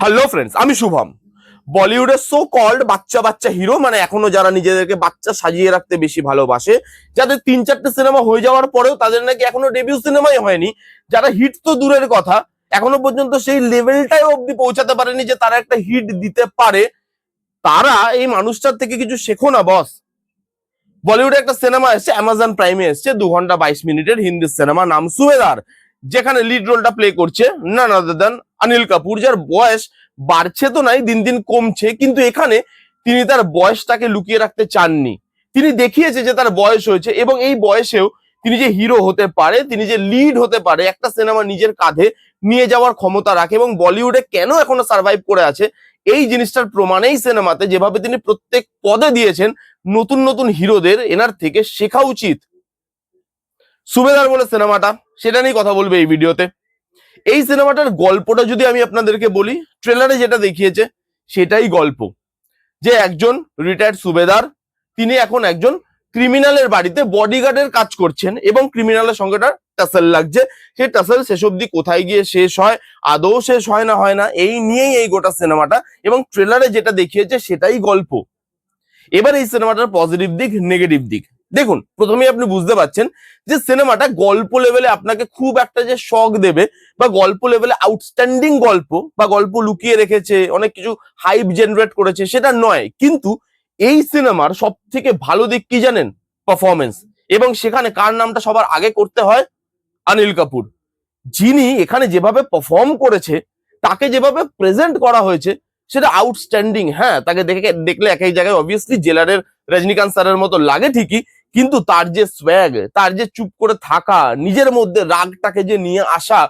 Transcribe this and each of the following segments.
Hello friends, আমি শুভম। বলিউডের so called বাচ্চা বাচ্চা হিরো, মানে এখনো যারা নিজেদেরকে বাচ্চা সাজিয়ে রাখতে বেশি ভালোবাসে, যাদের 3-4টে সিনেমা হয়ে যাওয়ার পরেও তাদের নাকি এখনো ডেবিউ সিনেমাই হয়নি, যারা হিট তো দূরের কথা এখনো পর্যন্ত সেই লেভেলটাই অব্দি পৌঁছাতে পারেনি যে তারা একটা হিট দিতে পারে, তারা এই মানুষটার থেকে কিছু শেখো না বস। বলিউডে একটা সিনেমা এসছে, অ্যামাজন প্রাইমে এসছে, 2 ঘন্টা 22 মিনিটের হিন্দি সিনেমা, নাম সুবেদার, যেখানে লিড রোলটা প্লে করছে নান আদার দ্যান অনিল কাপুর, যার বয়স বাড়ছে তো নাই, দিন দিন কমছে, কিন্তু এখানে তিনি তার বয়সটাকে লুকিয়ে রাখতে চাননি। তিনি দেখিয়েছে যে তার বয়স হয়েছে এবং এই বয়সেও তিনি যে হিরো হতে পারে, তিনি যে লিড হতে পারে, একটা সিনেমা নিজের কাঁধে নিয়ে যাওয়ার ক্ষমতা রাখে এবং বলিউডে কেন এখনো সার্ভাইভ করে আছে এই জিনিসটার প্রমাণ এই সিনেমাতে। যেভাবে তিনি প্রত্যেক পদে দিয়েছেন, নতুন নতুন হিরোদের এনার থেকে শেখা উচিত। সুবেদার বলে সিনেমাটা, সেটা নিয়ে কথা বলবে এই ভিডিওতে। এই সিনেমাটার গল্পটা যদি আমি আপনাদেরকে বলি, ট্রেলারে যেটা দেখিয়েছে সেটাই গল্প, যে একজন রিটায়ার্ড সুবেদার, তিনি এখন একজন ক্রিমিনালের বাড়িতে বডিগার্ডের কাজ করছেন এবং ক্রিমিনালের সঙ্গে তার টাসেল লাগছে। সেই টাসেল শেষ অব্দি কোথায় গিয়ে শেষ হয়, আদৌ শেষ হয় না, এই নিয়েই এই গোটা সিনেমাটা এবং ট্রেলারে যেটা দেখিয়েছে সেটাই গল্প। এবার এই সিনেমাটার পজিটিভ দিক, নেগেটিভ দিক দেখুন। প্রথমেই আপনি বুঝতে পারছেন যে সিনেমাটা গল্প লেভেলে আপনাকে খুব একটা যে শক দেবে বা গল্প লেভেলে আউটস্ট্যান্ডিং গল্প বা গল্প লুকিয়ে রেখেছে, অনেক কিছু হাইপ জেনারেট করেছে, সেটা নয়। কিন্তু এই সিনেমার সব থেকে ভালো দিক কি জানেন? পারফরমেন্স। এবং সেখানে কার নামটা সবার আগে করতে হয়? অনিল কাপুর, যিনি এখানে যেভাবে পারফর্ম করেছে, তাকে যেভাবে প্রেজেন্ট করা হয়েছে, সেটা আউটস্ট্যান্ডিং। হ্যাঁ, তাকে দেখলে এক এক জায়গায় অবভিয়াসলি জেলারের রজনীকান্ত স্যারের মতো লাগে ঠিকই, কিন্তু তার যে সোয়াগ, তার যে চুপ করে থাকা, নিজের মধ্যে রাগটাকে যে নিয়ে আসা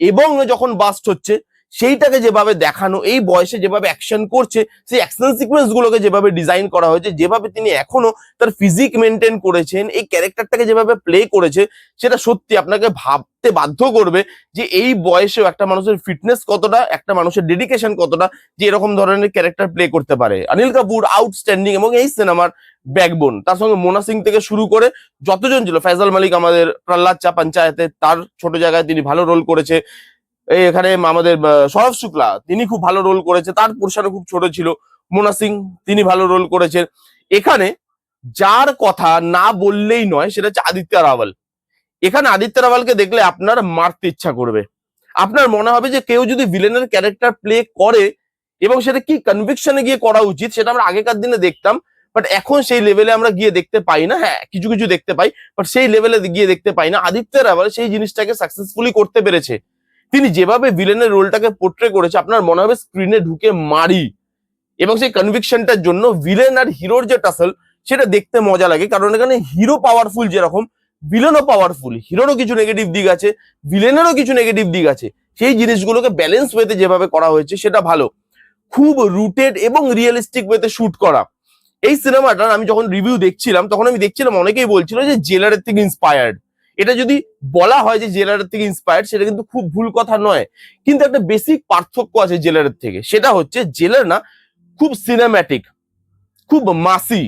এবং যখন বাস্ট হচ্ছে সেইটাকে যেভাবে দেখানো, এই বয়সে যেভাবে অ্যাকশন করছে, সেই অ্যাকশন সিকোয়েন্স গুলোকে যেভাবে ডিজাইন করা হয়েছে, যেভাবে তিনি এখনো তার ফিজিক মেনটেন করেছেন, এই ক্যারেক্টারটাকে যেভাবে প্লে করেছে, সেটা সত্যি আপনাকে ভাবতে বাধ্য করবে যে এই বয়সেও একটা মানুষের ফিটনেস কতটা, একটা মানুষের ডেডিকেশন কতটা, যে এরকম ধরনের ক্যারেক্টার প্লে করতে পারে। অনিল কাপুর আউটস্ট্যান্ডিং এবং এই সিনেমার ব্যাকবোন। তার সঙ্গে মোনা সিং থেকে শুরু করে যতজন ছিল, ফয়সাল মালিক আমাদের প্রহ্লাদ চা পঞ্চায়েতে তার ছোট জায়গায় তিনি ভালো রোল করেছে, এখানে আমাদের সৌরভ শুক্লা তিনি খুব ভালো রোল করেছে, তার পোর্শনে খুব ছোট ছিল। মোনা সিং তিনি ভালো রোল করেছেন। এখানে যার কথা না বললেই নয় সেটা হচ্ছে আদিত্য রাওয়াল। এখানে আদিত্য রাওয়ালকে দেখলে আপনার মারতে ইচ্ছা করবে। আপনার মনে হবে যে কেউ যদি ভিলেনের ক্যারেক্টার প্লে করে এবং সেটা কি কনভিকশনে গিয়ে করা উচিত, সেটা আমরা আগেকার দিনে দেখতাম, বাট এখন সেই লেভেলে আমরা গিয়ে দেখতে পাই না। হ্যাঁ, কিছু কিছু দেখতে পাই, বাট সেই লেভেলে গিয়ে দেখতে পাই না। আদিত্য রাওয়াল সেই জিনিসটাকে সাকসেসফুলি করতে পেরেছে। তিনি যেভাবে ভিলেনের রোলটাকে পোর্ট্রে করেছে, আপনার মনে হবে স্ক্রিনে ঢুকে মারি। এবং সেই কনভিকশনটার জন্য ভিলেন আর হিরোর যে টাসল, সেটা দেখতে মজা লাগে, কারণ এখানে হিরো পাওয়ারফুল যেরকম, ভিলেনও পাওয়ারফুল। হিরোরও কিছু নেগেটিভ দিক আছে, ভিলেনেরও কিছু নেগেটিভ দিক আছে। সেই জিনিসগুলোকে ব্যালেন্স ওয়েতে যেভাবে করা হয়েছে সেটা ভালো। খুব রুটেড এবং রিয়েলিস্টিক ওয়েতে শুট করা। এই সিনেমাটার আমি যখন রিভিউ দেখছিলাম, তখন আমি দেখছিলাম অনেকেই বলছিল যে জেলারের থেকে ইন্সপায়ার্ড। এটা যদি বলা হয় যে জেলারের থেকে ইন্সপায়ার্ড, সেটা কিন্তু খুব ভুল কথা নয়। কিন্তু একটা বেসিক পার্থক্য আছে জেলারের থেকে, সেটা হচ্ছে জেলার না খুব সিনেম্যাটিক, খুব মাসি।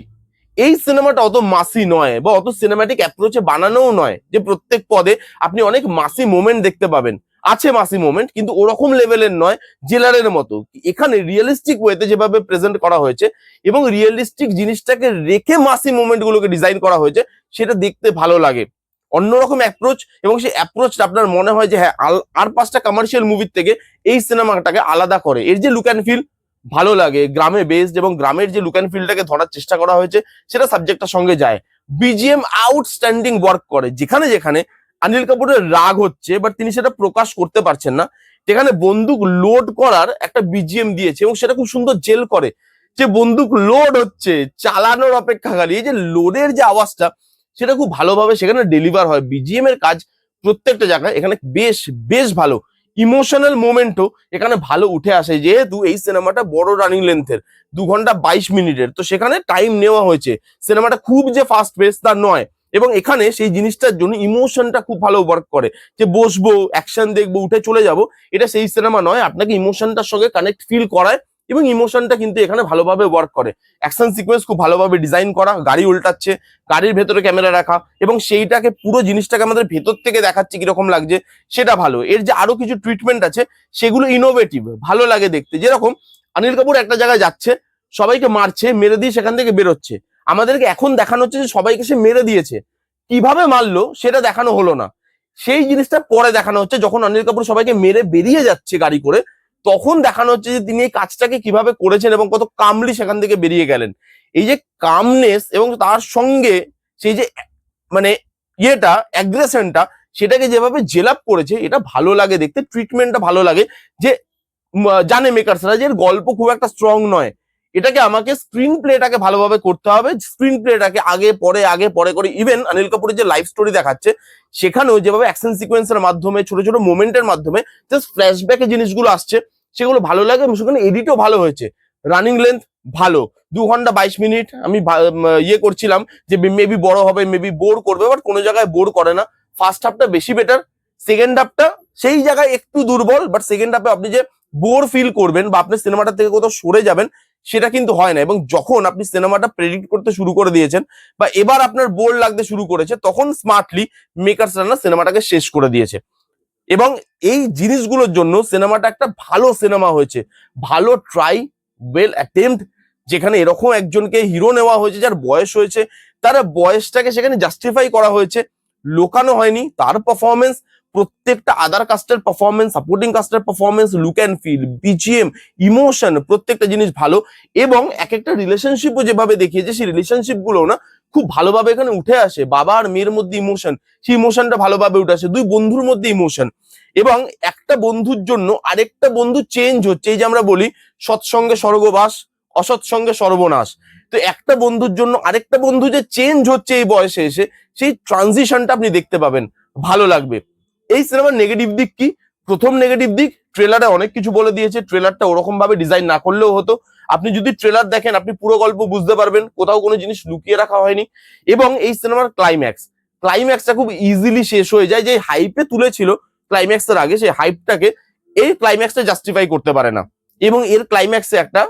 এই সিনেমাটা অত মাসি নয় বা অত সিনেম্যাটিক অ্যাপ্রোচে বানানোও নয় যে প্রত্যেক পদে আপনি অনেক মাসি মোমেন্ট দেখতে পাবেন। আছে মাসি মোমেন্ট, কিন্তু ওরকম লেভেলের নয় জেলারের মতো। এখানে রিয়েলিস্টিক ওয়েতে যেভাবে প্রেজেন্ট করা হয়েছে এবং রিয়েলিস্টিক জিনিসটাকে রেখে মাসি মোমেন্ট গুলোকে ডিজাইন করা হয়েছে, সেটা দেখতে ভালো লাগে। অন্যরকম অ্যাপ্রোচ, এবং সেই অ্যাপ্রোচটা আপনার মনে হয় যে হ্যাঁ, আর 5টা কমার্শিয়াল মুভির থেকে এই সিনেমাটাকে আলাদা করে। এর যে লুক অ্যান্ড ফিল ভালো লাগে, গ্রামে বেসড, এবং গ্রামের যে লুক অ্যান্ড ফিলটাকে ধরার চেষ্টা করা হয়েছে সেটা সাবজেক্টটার সঙ্গে যায়। বিজিএম আউটস্ট্যান্ডিং ওয়ার্ক করে। যেখানে যেখানে অনিল কাপুরের রাগ হচ্ছে বাট তিনি সেটা প্রকাশ করতে পারছেন না, সেখানে বন্দুক লোড করার একটা বিজিএম দিয়েছে এবং সেটা খুব সুন্দর জেল করে। যে বন্দুক লোড হচ্ছে, চালানোর অপেক্ষাকারী, এই যে লোডের যে আওয়াজটা, সেটা খুব ভালোভাবে সেখানে ডেলিভার হয়। বিজিএম এর কাজ প্রত্যেকটা জায়গায় এখানে বেশ বেশ ভালো। ইমোশনাল মোমেন্টও এখানে ভালো উঠে আসে, যেহেতু এই সিনেমাটা বড় রানিং লেন্থের, 2 ঘন্টা 22 মিনিটের, তো সেখানে টাইম নেওয়া হয়েছে। সিনেমাটা খুব যে ফাস্ট পেস তা নয়, এবং এখানে সেই জিনিসটার জন্য ইমোশনটা খুব ভালো ওয়ার্ক করে। যে বসবো, অ্যাকশন দেখবো, উঠে চলে যাব, এটা সেই সিনেমা নয়। আপনাকে ইমোশনটার সঙ্গে কানেক্ট ফিল করায় এবং ইমোশনটা কিন্তু এখানে ভালোভাবে ওয়ার্ক করে। অ্যাকশন সিকোয়েন্স খুব ভালোভাবে ডিজাইন করা, গাড়ি উল্টাচ্ছে, গাড়ির ভেতরে ক্যামেরা রাখা এবং সেইটাকে পুরো জিনিসটাকে আমাদের ভেতর থেকে দেখাচ্ছে কিরকম লাগছে সেটা ভালো। এর যে আরো কিছু ট্রিটমেন্ট আছে সেগুলো ইনোভেটিভ, ভালো লাগে দেখতে। যেরকম অনিল কাপুর একটা জায়গায় যাচ্ছে, সবাইকে মারছে, মেরে দিয়ে সেখান থেকে বেরোচ্ছে। আমাদেরকে এখন দেখানো হচ্ছে যে সবাইকে সে মেরে দিয়েছে, কিভাবে মারলো সেটা দেখানো হলো না। সেই জিনিসটা পরে দেখানো হচ্ছে, যখন অনিল কাপুর সবাইকে মেরে বেরিয়ে যাচ্ছে গাড়ি করে, তখন দেখানো হচ্ছে যে তিনি এই কাজটাকে কিভাবে করেছেন এবং কত কামলি সেখান থেকে বেরিয়ে গেলেন। এই যে কামনেস এবং তার সঙ্গে সেই যে মানে ইয়েটা অ্যাগ্রেশনটা, সেটাকে যেভাবে জেলাপ করেছে, এটা ভালো লাগে দেখতে। ট্রিটমেন্টটা ভালো লাগে যে জানে মেকার্সরা যে এর গল্প খুব একটা স্ট্রং নয়, এটাকে আমাকে স্ক্রিন প্লেটাকে ভালোভাবে করতে হবে। স্ক্রিন প্লেটাকে আগে পরে করে, ইভেন অনিল কাপুরের যে লাইফ স্টোরি দেখাচ্ছে সেখানেও যেভাবে অ্যাকশন সিকোয়েন্সের মাধ্যমে, ছোট ছোট মোমেন্টের মাধ্যমে জাস্ট ফ্ল্যাশব্যাকে জিনিসগুলো আসছে, সেগুলো ভালো লাগে এবং সেখানে এডিটও ভালো হয়েছে। রানিং লেন্থ ভালো, 2 ঘন্টা 22 মিনিট। আমি ইয়ে করছিলাম যে মেবি বড় হবে, মেবি বোর করবে, বাট কোনো জায়গায় বোর করে না। ফার্স্ট হাফটা বেশি বেটার, সেকেন্ড হাফটা সেই জায়গায় একটু দুর্বল, বাট সেকেন্ড হাফে আপনি যে বোর ফিল করবেন বা আপনি সিনেমাটা থেকে কোথাও সরে যাবেন সেটা কিন্তু হয় না। এবং যখন আপনি সিনেমাটা প্রেডিক্ট করতে শুরু করে দিয়েছেন বা এবার আপনার বোর লাগতে শুরু করেছে, তখন স্মার্টলি মেকার্সরা না সিনেমাটাকে শেষ করে দিয়েছে। এবং এই জিনিসগুলোর জন্য সিনেমাটা একটা ভালো সিনেমা হয়েছে, ভালো ট্রাই, ওয়েল অ্যাটেম্পট। যেখানে এরকম একজনকে হিরো নেওয়া হয়েছে যার বয়স হয়েছে, তার বয়সটাকে সেখানে জাস্টিফাই করা হয়েছে, লোকানো হয়নি। তার পারফরমেন্স, প্রত্যেকটা আদার কাস্টের পারফরমেন্স, সাপোর্টিং কাস্টের performance, look and feel, BGM, emotion, প্রত্যেকটা জিনিস ভালো। এবং এক একটা রিলেশনশিপও যেভাবে দেখিয়েছে, সেই রিলেশনশিপ গুলো না খুব ভালোভাবে এখানে উঠে আসে। বাবা আর মেয়ের মধ্যে ইমোশন, সেই ইমোশনটা ভালোভাবে উঠে আসে। দুই বন্ধুর মধ্যে ইমোশন, এবং একটা বন্ধুর জন্য আরেকটা বন্ধু চেঞ্জ হচ্ছে। এই যে আমরা বলি সৎসঙ্গে স্বর্গবাস, অসৎসঙ্গে সর্বনাশ। তো একটা বন্ধুর জন্য আরেকটা বন্ধু যে চেঞ্জ হচ্ছে এই বয়সে এসে, সেই ট্রানজিশনটা আপনি দেখতে পাবেন, ভালো লাগবে। এই সিনেমার নেগেটিভ দিক কি? প্রথম নেগেটিভ দিক, ট্রেলারে অনেক কিছু বলে দিয়েছে। ট্রেলারটা ওরকম ভাবে ডিজাইন না করলেও হতো। আপনি যদি ট্রেলার দেখেন, আপনি পুরো গল্প বুঝতে পারবেন, কোথাও কোনো জিনিস লুকিয়ে রাখা হয়নি। এবং এই সিনেমার ক্লাইম্যাক্সটা খুব ইজিলি শেষ হয়ে যায়। যে হাইপে তুলেছিল ক্লাইম্যাক্সের আগে, সেই হাইপটাকে এই ক্লাইম্যাক্সটা জাস্টিফাই করতে পারে না। এবং এর ক্লাইম্যাক্সে একটা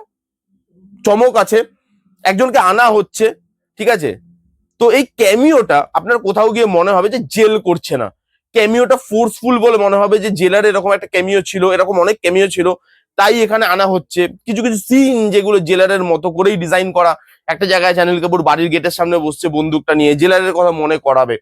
চমক আছে, একজনকে আনা হচ্ছে, ঠিক আছে? তো এই ক্যামিওটা আপনার কোথাও গিয়ে মনে হবে যে জেল করছে না, ক্যামিওটা ফোর্সফুল বলে মনে হবে যে জেলার এরকম একটা ক্যামিও ছিল, এরকম অনেক ক্যামিও ছিল, তাই এখানে আনা হচ্ছে। কিছু কিছু সিন যেগুলো জেলারের মতো করেই ডিজাইন করা, একটা জায়গায় অনিল কাপুর বাড়ির গেটের সামনে বসছে বন্দুকটা নিয়ে, জেলারের কথা মনে করাবে।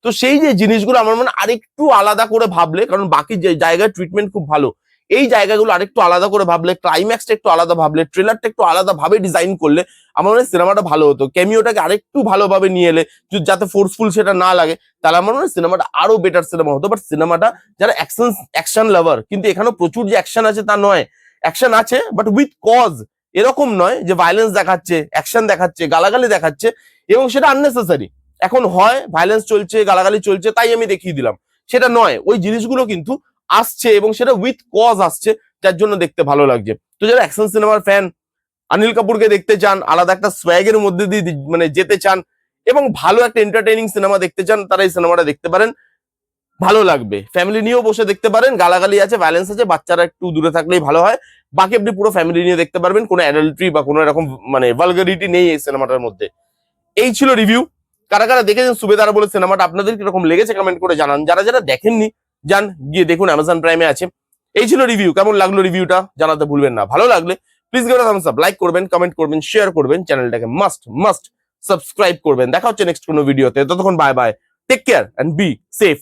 তো সেই যে জিনিসগুলো আমার মনে আরেকটু আলাদা করে ভাবলে, কারণ বাকি যে জায়গায় ট্রিটমেন্ট খুব ভালো, এই জায়গাগুলো আরেকটু আলাদা করে ভাবলে, ক্লাইম্যাক্সটা একটু আলাদা ভাবলে, ট্রেলারটা একটু আলাদা ভাবে ডিজাইন করলে আমার মনে হয় সিনেমাটা ভালো হতো। ক্যামিওটাকে আরেকটু ভালোভাবে নিয়ে এলে, যাতে ফোর্সফুল সেটা না লাগে, তাহলে আমার মনে হয় সিনেমাটা আরো বেটার সিনেমা হতো। বাট সিনেমাটা যারা অ্যাকশন লাভার, কিন্তু এখানেও প্রচুর যে অ্যাকশন আছে তা নয়, অ্যাকশন আছে বাট উইথ কজ। এরকম নয় যে ভায়োলেন্স দেখাচ্ছে, অ্যাকশন দেখাচ্ছে, গালাগালি দেখাচ্ছে এবং সেটা আননেসেসারি। এখন হয় ভায়োলেন্স চলছে, গালাগালি চলছে, তাই আমি দেখিয়ে দিলাম, সেটা নয়। ওই জিনিসগুলো কিন্তু আসছে এবং সেটা উইথ কজ আসছে, যার জন্য দেখতে ভালো লাগছে। তো যারা অ্যাকশন সিনেমার ফ্যান, অনিল কাপুরকে দেখতে চান, আলাদা একটা সোয়াগের মধ্যে দিয়ে মানে যেতে চান এবং ভালো একটা এন্টারটেইনিং সিনেমা দেখতে চান, তারা এই সিনেমাটা দেখতে পারেন, ভালো লাগবে। ফ্যামিলি নিয়েও বসে দেখতে পারেন, গালাগালি আছে, ভায়োলেন্স আছে, বাচ্চারা একটু দূরে থাকলেই ভালো হয়। বাকি আপনি পুরো ফ্যামিলি নিয়ে দেখতে পারবেন, কোনো অ্যাডাল্ট্রি বা কোনো এরকম মানে ভালগারিটি নেই এই সিনেমাটার মধ্যে। এই ছিল রিভিউ। কারা কারা দেখেছেন সুবেদার বলে সিনেমাটা, আপনাদের কিরকম লেগেছে কমেন্ট করে জানান। যারা যারা দেখেননি, যান গিয়ে দেখুন, অ্যামাজন প্রাইমে আছে। এই ছিল রিভিউ। কেমন লাগলো রিভিউটা জানাতে ভুলবেন না। ভালো লাগলে please give a Thums up, like করবেন, কমেন্ট করবেন, শেয়ার করবেন, চ্যানেলটাকে মাস্ট মাস্ট সাবস্ক্রাইব করবেন। দেখা হচ্ছে নেক্সট কোনো ভিডিওতে। ততক্ষণ bye bye, take care and be safe.